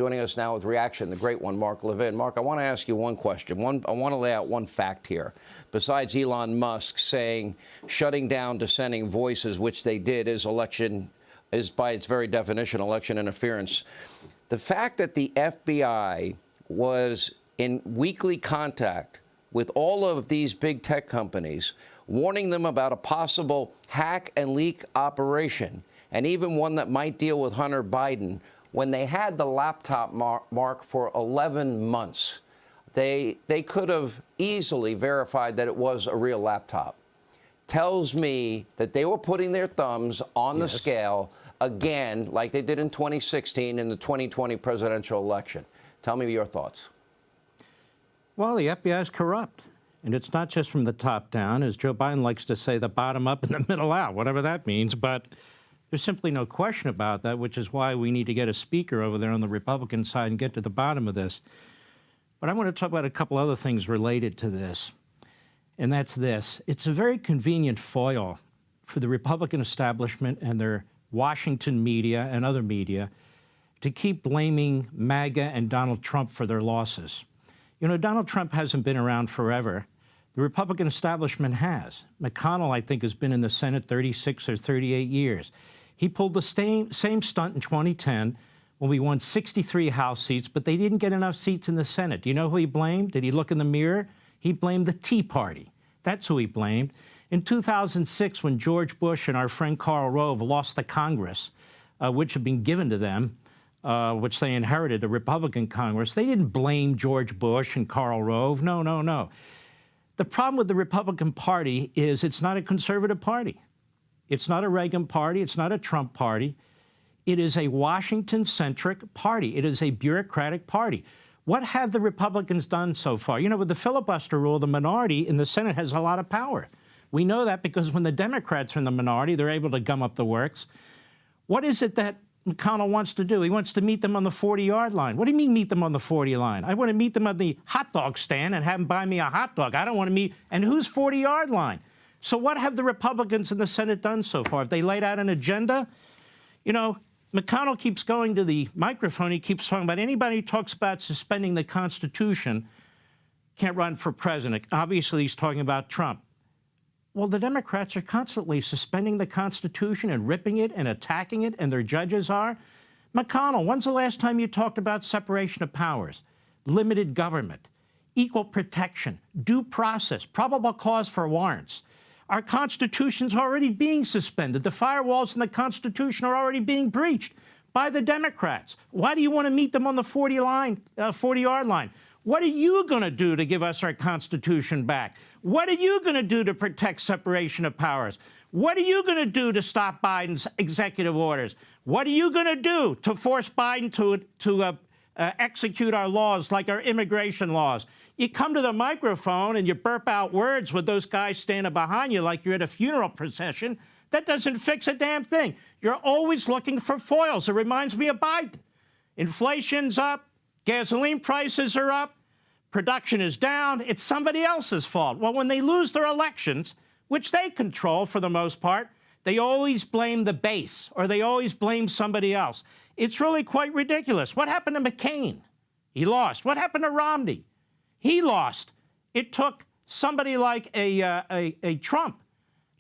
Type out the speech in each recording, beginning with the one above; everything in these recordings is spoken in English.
joining us now with reaction, the great one, Mark Levin. Mark, I want to ask you one question. I want to lay out one fact here. Besides Elon Musk saying shutting down dissenting voices, which they did, is by its very definition election interference. The fact that the FBI was in weekly contact with all of these big tech companies, warning them about a possible hack and leak operation, and even one that might deal with Hunter Biden, when they had the laptop mark for 11 months, they could have easily verified that it was a real laptop. Tells me that they were putting their thumbs on the scale again, like they did in 2016 in the 2020 presidential election. Tell me your thoughts. Well, the FBI is corrupt. And it's not just from the top down, as Joe Biden likes to say, the bottom up and the middle out, whatever that means. But there's simply no question about that, which is why we need to get a speaker over there on the Republican side and get to the bottom of this. But I want to talk about a couple other things related to this. And that's this. It's a very convenient foil for the Republican establishment and their Washington media and other media to keep blaming MAGA and Donald Trump for their losses. You know, Donald Trump hasn't been around forever. The Republican establishment has. McConnell, I think, has been in the Senate 36 or 38 years. He pulled the same stunt in 2010 when we won 63 House seats, but they didn't get enough seats in the Senate. Do you know who he blamed? Did he look in the mirror? He blamed the Tea Party. That's who he blamed. In 2006, when George Bush and our friend Karl Rove lost the Congress, which had been given to them, which they inherited, a Republican Congress, they didn't blame George Bush and Karl Rove. No, no, no. The problem with the Republican Party is it's not a conservative party. It's not a Reagan party. It's not a Trump party. It is a Washington-centric party. It is a bureaucratic party. What have the Republicans done so far? You know, with the filibuster rule, the minority in the Senate has a lot of power. We know that because when the Democrats are in the minority, they're able to gum up the works. What is it that McConnell wants to do? He wants to meet them on the 40-yard line. What do you mean meet them on the 40 line? I want to meet them at the hot dog stand and have them buy me a hot dog. I don't want to meet. And whose 40-yard line? So what have the Republicans in the Senate done so far? Have they laid out an agenda? You know, McConnell keeps going to the microphone. He keeps talking about anybody who talks about suspending the Constitution can't run for president. Obviously, he's talking about Trump. Well, the Democrats are constantly suspending the Constitution and ripping it and attacking it, and their judges are. McConnell, when's the last time you talked about separation of powers, limited government, equal protection, due process, probable cause for warrants? Our Constitution's already being suspended. The firewalls in the Constitution are already being breached by the Democrats. Why do you want to meet them on the 40-yard line? What are you going to do to give us our Constitution back? What are you going to do to protect separation of powers? What are you going to do to stop Biden's executive orders? What are you going to do to force Biden to execute our laws, like our immigration laws? You come to the microphone and you burp out words with those guys standing behind you like you're at a funeral procession. That doesn't fix a damn thing. You're always looking for foils. It reminds me of Biden. Inflation's up. Gasoline prices are up. Production is down. It's somebody else's fault. Well, when they lose their elections, which they control for the most part, they always blame the base or they always blame somebody else. It's really quite ridiculous. What happened to McCain? He lost. What happened to Romney? He lost. It took somebody like a Trump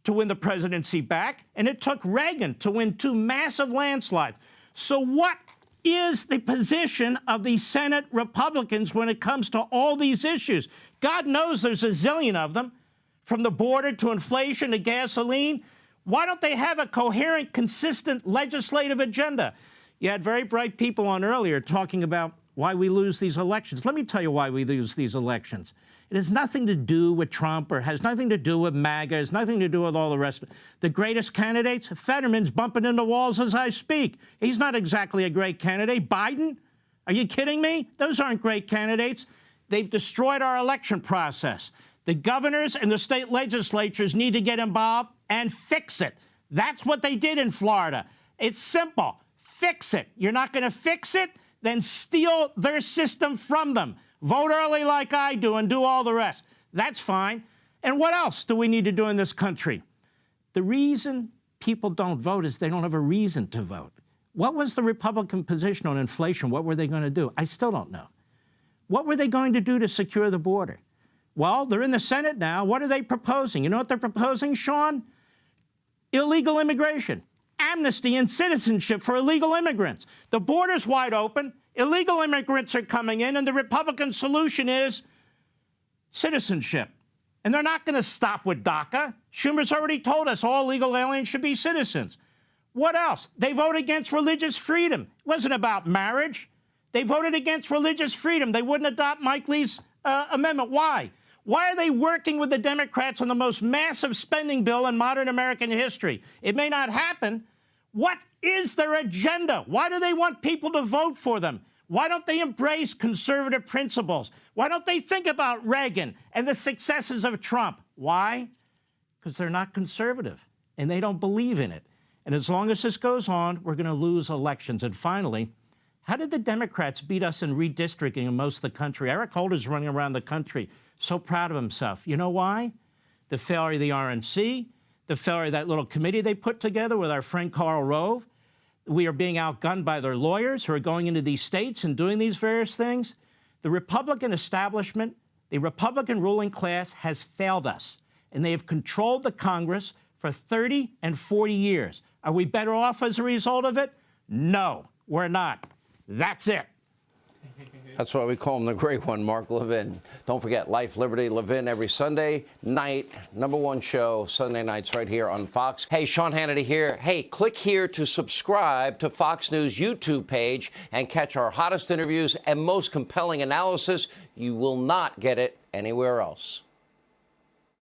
to win the presidency back, and it took Reagan to win 2 massive landslides. So what is the position of the Senate Republicans when it comes to all these issues? God knows there's a zillion of them, from the border to inflation to gasoline. Why don't they have a coherent, consistent legislative agenda? You had very bright people on earlier talking about why we lose these elections. Let me tell you why we lose these elections. It has nothing to do with Trump or has nothing to do with MAGA. It has nothing to do with all the rest of it. The greatest candidates, Fetterman's bumping into walls as I speak. He's not exactly a great candidate. Biden? Are you kidding me? Those aren't great candidates. They've destroyed our election process. The governors and the state legislatures need to get involved and fix it. That's what they did in Florida. It's simple. Fix it. You're not going to fix it? Then steal their system from them. Vote early like I do and do all the rest. That's fine. And what else do we need to do in this country? The reason people don't vote is they don't have a reason to vote. What was the Republican position on inflation? What were they going to do? I still don't know. What were they going to do to secure the border? Well, they're in the Senate now. What are they proposing? You know what they're proposing, Sean? Illegal immigration, amnesty and citizenship for illegal immigrants. The border's wide open. Illegal immigrants are coming in, and the Republican solution is citizenship. And they're not going to stop with DACA. Schumer's already told us all legal aliens should be citizens. What else? They vote against religious freedom. It wasn't about marriage. They voted against religious freedom. They wouldn't adopt Mike Lee's amendment. Why? Why are they working with the Democrats on the most massive spending bill in modern American history? It may not happen. What is their agenda? Why do they want people to vote for them? Why don't they embrace conservative principles? Why don't they think about Reagan and the successes of Trump? Why? Because they're not conservative, and they don't believe in it. And as long as this goes on, we're going to lose elections. And finally, how did the Democrats beat us in redistricting in most of the country? Eric Holder's running around the country, so proud of himself. You know why? The failure of the RNC, the failure of that little committee they put together with our friend Karl Rove. We are being outgunned by their lawyers who are going into these states and doing these various things. The Republican establishment, the Republican ruling class has failed us, and they have controlled the Congress for 30 and 40 years. Are we better off as a result of it? No, we're not. That's it. That's why we call him the great one, Mark Levin. Don't forget, Life, Liberty, Levin every Sunday night. #1 show, Sunday nights right here on Fox. Hey, Sean Hannity here. Hey, click here to subscribe to Fox News YouTube page and catch our hottest interviews and most compelling analysis. You will not get it anywhere else.